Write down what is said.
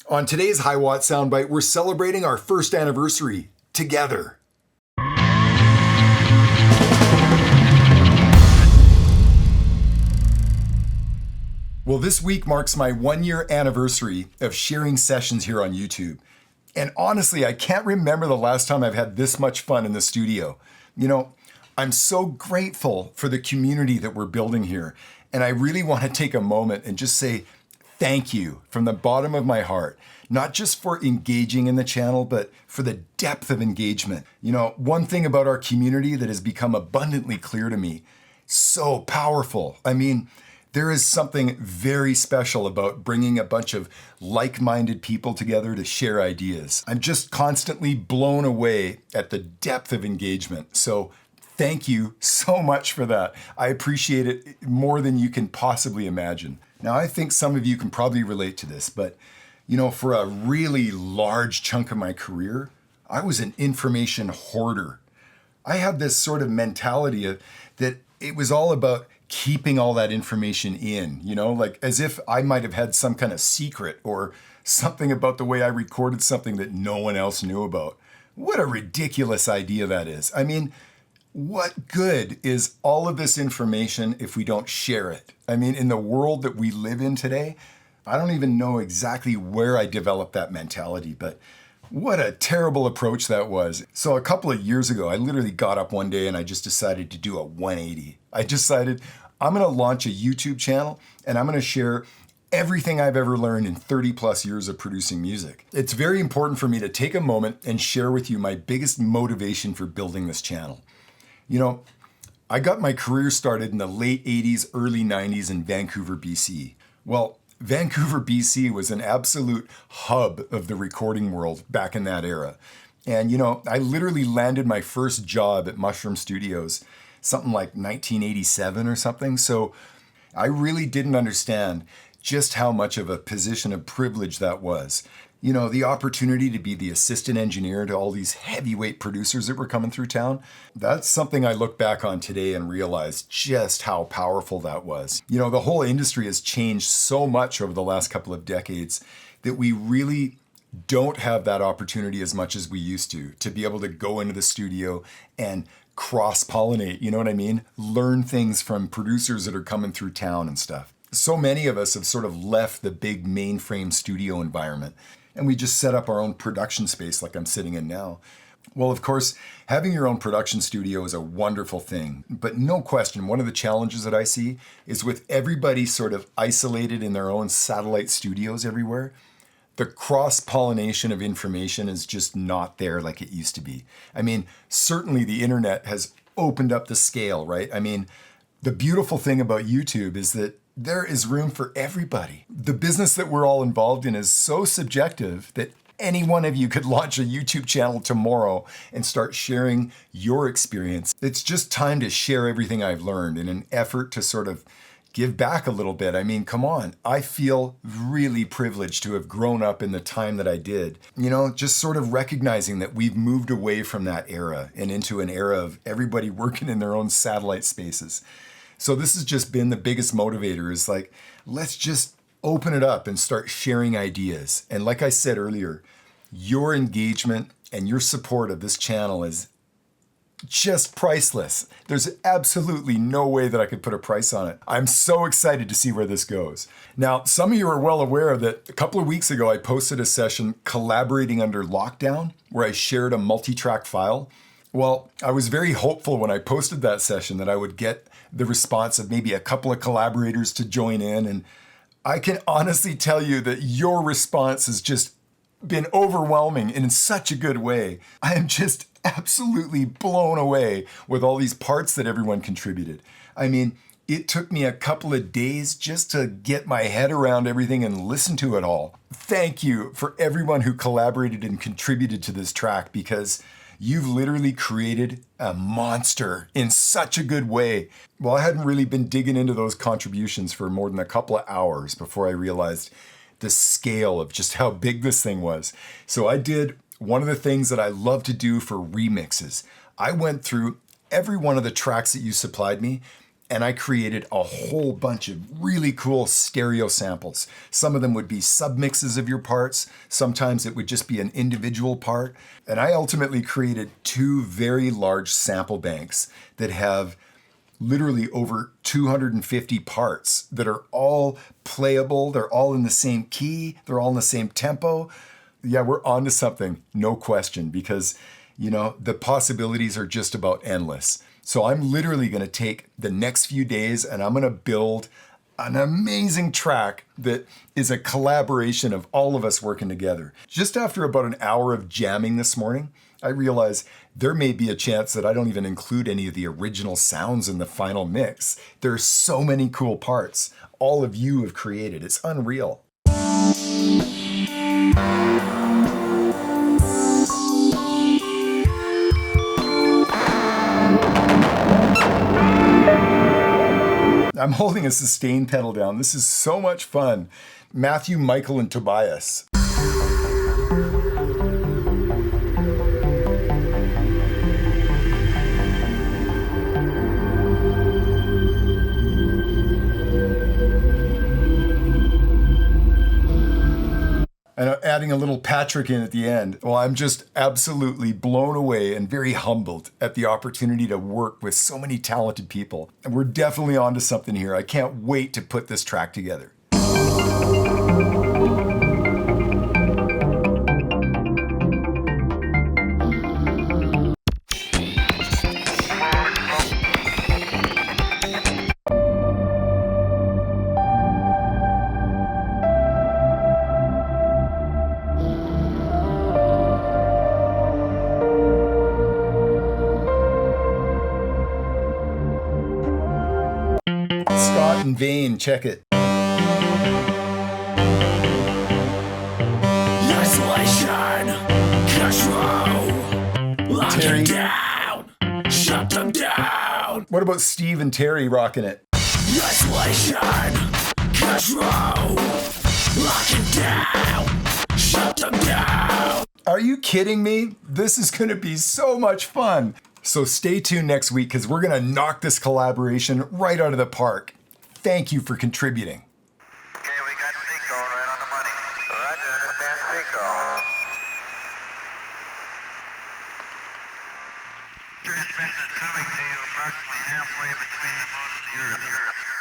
On today's Hiwatt Soundbite, we're celebrating our first anniversary together. Well, this week marks my 1-year anniversary of sharing sessions here on YouTube. And honestly, I can't remember the last time I've had this much fun in the studio. You know, I'm so grateful for the community that we're building here. And I really want to take a moment and just say thank you from the bottom of my heart, not just for engaging in the channel, but for the depth of engagement. You know, one thing about our community that has become abundantly clear to me, so powerful. I mean, there is something very special about bringing a bunch of like-minded people together to share ideas. I'm just constantly blown away at the depth of engagement. So thank you so much for that. I appreciate it more than you can possibly imagine. Now, I think some of you can probably relate to this, but you know, for a really large chunk of my career, I was an information hoarder. I had this sort of mentality that it was all about keeping all that information in, you know, like as if I might have had some kind of secret or something about the way I recorded something that no one else knew about. What a ridiculous idea that is. I mean, what good is all of this information if we don't share it? I mean, in the world that we live in today, I don't even know exactly where I developed that mentality, but what a terrible approach that was. So a couple of years ago, I literally got up one day and I just decided to do a 180. I decided I'm going to launch a YouTube channel and I'm going to share everything I've ever learned in 30 plus years of producing music. It's very important for me to take a moment and share with you my biggest motivation for building this channel. You know, I got my career started in the late 80s, early 90s in Vancouver, BC. Well, Vancouver, BC was an absolute hub of the recording world back in that era. And you know, I literally landed my first job at Mushroom Studios, something like 1987 or something. So I really didn't understand just how much of a position of privilege that was. You know, the opportunity to be the assistant engineer to all these heavyweight producers that were coming through town. That's something I look back on today and realize just how powerful that was. You know, the whole industry has changed so much over the last couple of decades that we really don't have that opportunity as much as we used to be able to go into the studio and cross-pollinate, you know what I mean? Learn things from producers that are coming through town and stuff. So many of us have sort of left the big mainframe studio environment and we just set up our own production space like I'm sitting in now. Well, of course, having your own production studio is a wonderful thing, but no question, one of the challenges that I see is with everybody sort of isolated in their own satellite studios everywhere, the cross-pollination of information is just not there like it used to be. I mean, certainly the internet has opened up the scale, right? I mean, the beautiful thing about YouTube is that there is room for everybody. The business that we're all involved in is so subjective that any one of you could launch a YouTube channel tomorrow and start sharing your experience. It's just time to share everything I've learned in an effort to sort of give back a little bit. I mean, come on. I feel really privileged to have grown up in the time that I did. You know, just sort of recognizing that we've moved away from that era and into an era of everybody working in their own satellite spaces. So this has just been the biggest motivator is like, let's just open it up and start sharing ideas. And like I said earlier, your engagement and your support of this channel is just priceless. There's absolutely no way that I could put a price on it. I'm so excited to see where this goes. Now, some of you are well aware that a couple of weeks ago, I posted a session collaborating under lockdown where I shared a multi-track file. Well, I was very hopeful when I posted that session that I would get the response of maybe a couple of collaborators to join in. And I can honestly tell you that your response has just been overwhelming in such a good way. I am just absolutely blown away with all these parts that everyone contributed. I mean, it took me a couple of days just to get my head around everything and listen to it all. Thank you for everyone who collaborated and contributed to this track because you've literally created a monster in such a good way. Well, I hadn't really been digging into those contributions for more than a couple of hours before I realized the scale of just how big this thing was. So I did one of the things that I love to do for remixes. I went through every one of the tracks that you supplied me and I created a whole bunch of really cool stereo samples. Some of them would be submixes of your parts. Sometimes it would just be an individual part. And I ultimately created 2 very large sample banks that have literally over 250 parts that are all playable. They're all in the same key. They're all in the same tempo. Yeah, we're onto something, no question, because, the possibilities are just about endless. So I'm literally going to take the next few days and I'm going to build an amazing track that is a collaboration of all of us working together. Just after about an hour of jamming this morning, I realized there may be a chance that I don't even include any of the original sounds in the final mix. There's so many cool parts all of you have created. It's unreal. I'm holding a sustain pedal down. This is so much fun. Matthew, Michael, and Tobias. And adding a little Patrick in at the end. Well, I'm just absolutely blown away and very humbled at the opportunity to work with so many talented people. And we're definitely onto something here. I can't wait to put this track together. Scott and Vane, check it. Isolation, control, lock Terry. it down, shut them down. What about Steve and Terry rocking it? Isolation, control, lock it down, shut them down. Are you kidding me? This is going to be so much fun. So stay tuned next week because we're going to knock this collaboration right out of the park. Thank you for contributing. Okay, we got Seco right on the money. Roger, understand Seco. Transmission coming to you approximately halfway between the moon and the Earth.